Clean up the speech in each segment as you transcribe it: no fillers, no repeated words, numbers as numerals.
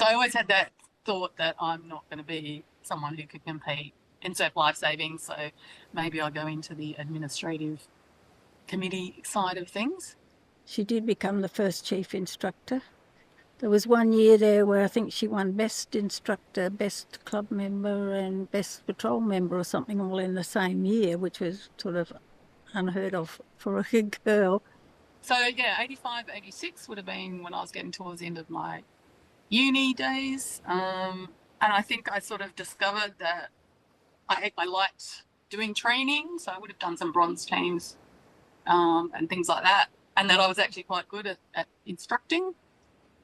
So I always had that thought that I'm not going to be someone who could compete in surf lifesaving. So maybe I'll go into the administrative committee side of things. She did become the first chief instructor. There was one year there where I think she won best instructor, best club member and best patrol member or something all in the same year, which was sort of unheard of for a girl. So yeah, 85, 86 would have been when I was getting towards the end of my uni days. And I think I sort of discovered that I liked doing training. So I would have done some bronze teams and things like that. And that I was actually quite good at instructing.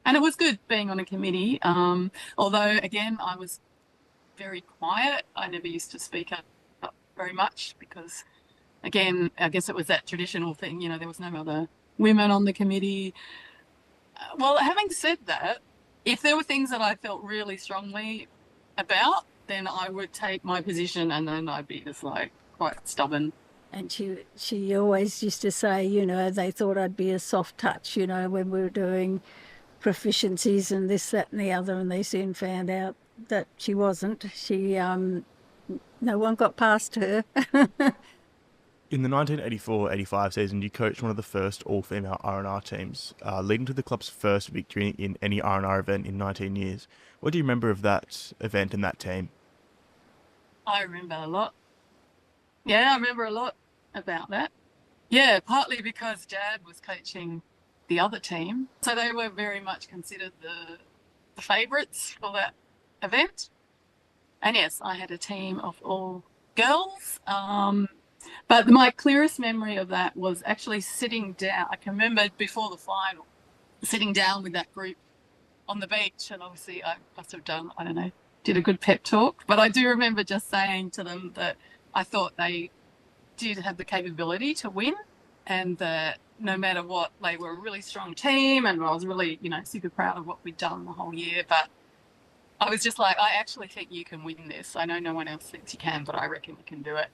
And it was good being on a committee. Although, again, I was very quiet. I never used to speak up very much because, again, I guess it was that traditional thing. There was no other women on the committee. Well, having said that, if there were things that I felt really strongly about, then I would take my position and then I'd be just like quite stubborn. And she always used to say, they thought I'd be a soft touch, when we were doing proficiencies and this, that and the other, and they soon found out that she wasn't. No one got past her. In the 1984-85 season, you coached one of the first all-female R&R teams, leading to the club's first victory in any R&R event in 19 years. What do you remember of that event and that team? I remember a lot. Yeah, I remember a lot about that. Yeah, partly because Jad was coaching the other team. So they were very much considered the favourites for that event. And yes, I had a team of all girls. But my clearest memory of that was actually sitting down. I can remember before the final, sitting down with that group on the beach. And obviously I must have done, I don't know, did a good pep talk. But I do remember just saying to them that I thought they did have the capability to win and that no matter what, they were a really strong team and I was really, super proud of what we'd done the whole year. But I was just like, I actually think you can win this. I know no one else thinks you can, but I reckon you can do it.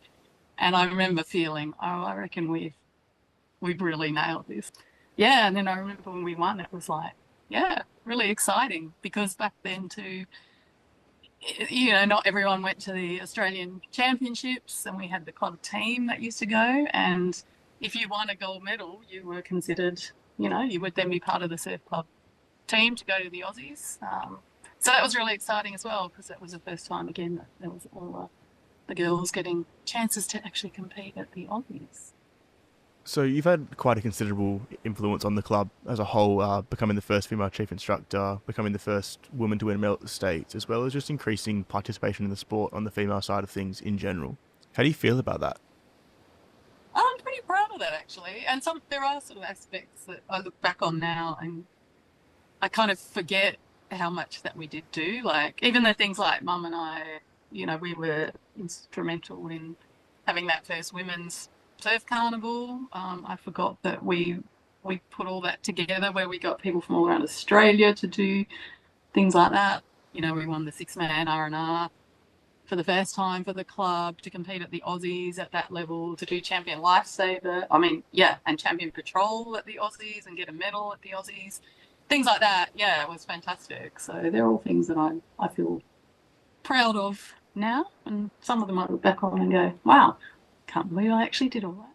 And I remember feeling, I reckon we've really nailed this. Yeah, and then I remember when we won, it was like, yeah, really exciting because back then too, not everyone went to the Australian Championships and we had the club team that used to go. And if you won a gold medal, you were considered, you would then be part of the surf club team to go to the Aussies. So that was really exciting as well because that was the first time, again, that there was all the girls getting chances to actually compete at the Aussies. So you've had quite a considerable influence on the club as a whole, becoming the first female chief instructor, becoming the first woman to win a medal at the States, as well as just increasing participation in the sport on the female side of things in general. How do you feel about that? I'm pretty proud of that, actually. And there are sort of aspects that I look back on now and I kind of forget how much that we did do. Like even the things like Mum and I, we were instrumental in having that first women's surf carnival. I forgot that we put all that together where we got people from all around Australia to do things like that. We won the 6-man R&R for the first time for the club, to compete at the Aussies at that level, to do champion lifesaver. And champion patrol at the Aussies and get a medal at the Aussies. Things like that. Yeah, it was fantastic. So they're all things that I feel proud of now. And some of them I look back on and go, wow, can't believe I actually did all that.